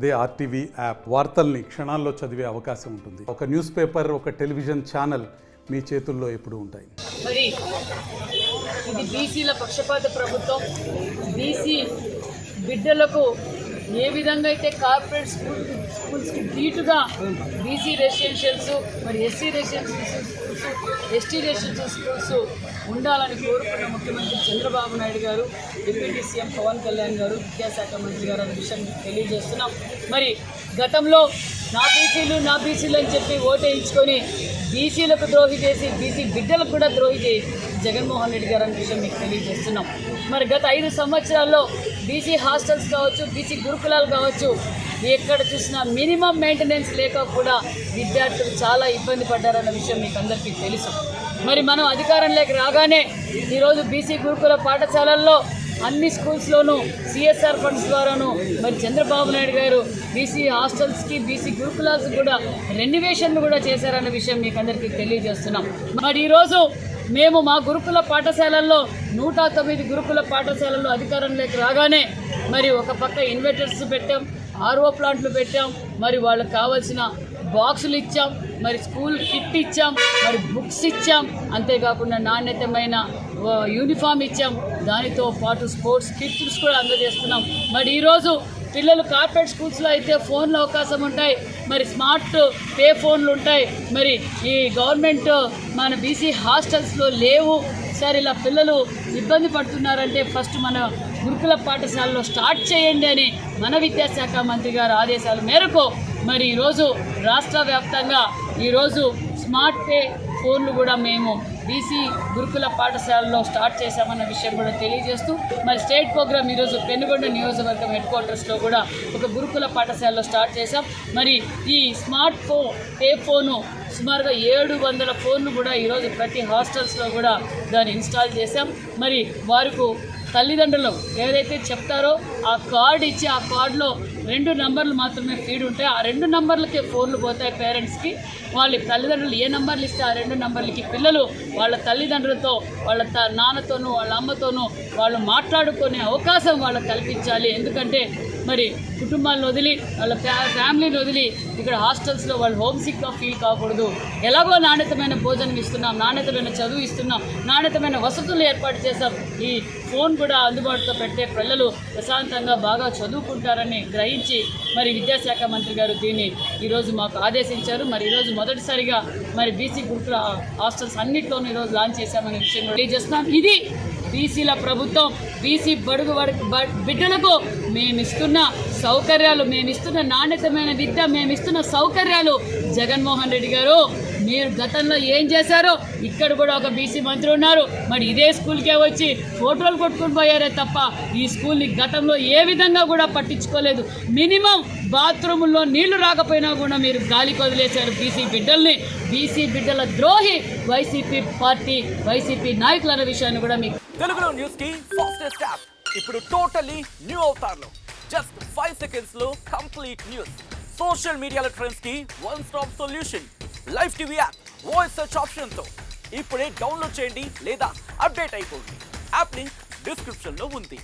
అదే RTV app వార్తల్ని క్షణాల్లో చదివే అవకాశం ఉంటుంది. ఒక న్యూస్ పేపర్, ఒక టెలివిజన్ ఛానల్ మీ చేతుల్లో ఎప్పుడూ ఉంటాయి. మరి ఇది బీసీల పక్షపాత ప్రభుత్వం. బీసీ బిడ్డలకు ఏ విధంగా అయితే కార్పొరేట్ స్కూల్స్కి ధీటుగా బీసీ రెసిడెన్షియల్స్, మరి SC residential schools, ST residential schools ఉండాలని కోరుకున్న ముఖ్యమంత్రి చంద్రబాబు నాయుడు గారు, డిప్యూటీ సీఎం పవన్ కళ్యాణ్ గారు, విద్యాశాఖ మంత్రి గారు అనే విషయం తెలియజేస్తున్నాం. మరి గతంలో నా బీసీలు అని చెప్పి ఓటేయించుకొని బీసీలకు ద్రోహి చేసి బీసీ బిడ్డలకు కూడా ద్రోహి చేసి జగన్మోహన్ రెడ్డి గారు అనే విషయం మీకు తెలియజేస్తున్నాం. మరి గత 5 సంవత్సరాల్లో బీసీ హాస్టల్స్ కావచ్చు, బీసీ గురుకులాలు కావచ్చు, ఎక్కడ చూసినా మినిమం మెయింటెనెన్స్ లేక కూడా విద్యార్థులు చాలా ఇబ్బంది పడ్డారన్న విషయం మీకు అందరికీ తెలుసు. మరి మనం అధికారంలోకి రాగానే ఈరోజు బీసీ గురుకుల పాఠశాలల్లో అన్ని స్కూల్స్లోనూ సిఎస్ఆర్ ఫండ్స్ ద్వారాను మరి చంద్రబాబు నాయుడు గారు బీసీ హాస్టల్స్కి, బీసీ గురుకులాస్ కూడా రెన్యువేషన్లు కూడా చేశారన్న విషయం మీకు అందరికీ తెలియజేస్తున్నాం. మరి ఈరోజు మేము మా గురుకుల పాఠశాలల్లో 109 గురుకుల పాఠశాలల్లో అధికారంలోకి రాగానే మరి ఒక పక్క ఇన్వర్టర్స్ పెట్టాం, ఆర్ఓ ప్లాంట్లు పెట్టాం, మరి వాళ్ళకి కావాల్సిన బాక్సులు ఇచ్చాం, మరి స్కూల్ కిట్ ఇచ్చాం, మరి బుక్స్ ఇచ్చాం, అంతేకాకుండా నాణ్యతమైన యూనిఫామ్ ఇచ్చాం. దానితో పాటు స్పోర్ట్స్ కిట్స్ కూడా అందజేస్తున్నాం. మరి ఈరోజు పిల్లలు కార్పొరేట్ స్కూల్స్లో అయితే ఫోన్లు అవకాశం ఉంటాయి, మరి స్మార్ట్ పే ఫోన్లు ఉంటాయి. మరి ఈ గవర్నమెంట్ మన బీసీ హాస్టల్స్లో లేవు. సార్ ఇలా పిల్లలు ఇబ్బంది పడుతున్నారంటే ఫస్ట్ మన గురుకుల పాఠశాలలో స్టార్ట్ చేయండి అని మన విద్యాశాఖ మంత్రి గారి ఆదేశాల మేరకు మరి ఈరోజు రాష్ట్ర వ్యాప్తంగా ఈరోజు స్మార్ట్ పే ఫోన్లు కూడా మేము బీసీ గురుకుల పాఠశాలలో స్టార్ట్ చేశామన్న విషయం కూడా తెలియజేస్తూ మరి స్టేట్ ప్రోగ్రామ్ ఈరోజు పెనుగొండ నియోజకవర్గం హెడ్ క్వార్టర్స్లో కూడా ఒక గురుకుల పాఠశాలలో స్టార్ట్ చేశాం. మరి ఈ స్మార్ట్ పే ఫోను సుమారుగా 700 ఫోన్లు కూడా ఈరోజు ప్రతి హాస్టల్స్లో కూడా దాన్ని ఇన్స్టాల్ చేశాం. మరి వారికి తల్లిదండ్రులు ఏదైతే చెప్తారో ఆ కార్డు ఇచ్చి ఆ కార్డులో 2 నంబర్లు మాత్రమే ఫీడ్ ఉంటాయి. ఆ 2 నంబర్లకే ఫోన్లు పోతాయి పేరెంట్స్కి. వాళ్ళ తల్లిదండ్రులు ఏ నంబర్లు ఇస్తే ఆ 2 నంబర్లకి పిల్లలు వాళ్ళ తల్లిదండ్రులతో, వాళ్ళ నాన్నతోనూ, వాళ్ళ అమ్మతోనూ వాళ్ళు మాట్లాడుకునే అవకాశం వాళ్ళకి కల్పించాలి. ఎందుకంటే మరి కుటుంబాలను వదిలి, వాళ్ళ ఫ్యామిలీని వదిలి ఇక్కడ హాస్టల్స్లో వాళ్ళు హోమ్ సిక్గా ఫీల్ కాకూడదు. ఎలాగో నాణ్యతమైన భోజనం ఇస్తున్నాం, నాణ్యతమైన చదువు ఇస్తున్నాం, నాణ్యతమైన వసతులు ఏర్పాటు చేస్తాం. ఈ ఫోన్ కూడా అందుబాటులో పెడితే పిల్లలు ప్రశాంతంగా బాగా చదువుకుంటారని గ్రహించి మరి విద్యాశాఖ మంత్రి గారు దీన్ని ఈరోజు మాకు ఆదేశించారు. మరి ఈరోజు మొదటిసారిగా మరి బీసీ గురుకుల హాస్టల్స్ అన్నింటిలోనూ ఈరోజు లాంచ్ చేశామనే విషయం తెలియజేస్తున్నాం. ఇది బీసీల ప్రభుత్వం. బీసీ బడుగు బిడ్డలకు మేమిస్తున్న సౌకర్యాలు, మేమిస్తున్న నాణ్యతమైన విద్య, మేమిస్తున్న సౌకర్యాలు జగన్మోహన్ రెడ్డి గారు మీరు గతంలో ఏం చేశారో ఇక్కడ కూడా ఒక బీసీ మంత్రి ఉన్నారు. మరి ఇదే స్కూల్కే వచ్చి ఫోటోలు కొట్టుకుని పోయారే తప్ప ఈ స్కూల్ని గతంలో ఏ విధంగా కూడా పట్టించుకోలేదు. మినిమం బాత్రూముల్లో నీళ్లు రాకపోయినా కూడా మీరు గాలికి వదిలేశారు బీసీ బిడ్డల్ని. బీసీ బిడ్డల ద్రోహి వైసీపీ పార్టీ, వైసీపీ నాయకులు అనే విషయాన్ని కూడా మీకు తెలుగులో న్యూస్ కి ఫాస్టెస్ట్ యాప్ ఇప్పుడు టోటల్లీ న్యూ అవతార్లో జస్ట్ 5 seconds లో కంప్లీట్ న్యూస్. సోషల్ మీడియాలో ట్రెండ్స్ కి one stop solution. Live TV app voice search option తో ఇప్పుడే డౌన్లోడ్ చేయండి లేదా అప్డేట్ అయిపోండి. యాప్ లింక్ డిస్క్రిప్షన్ లో ఉంది.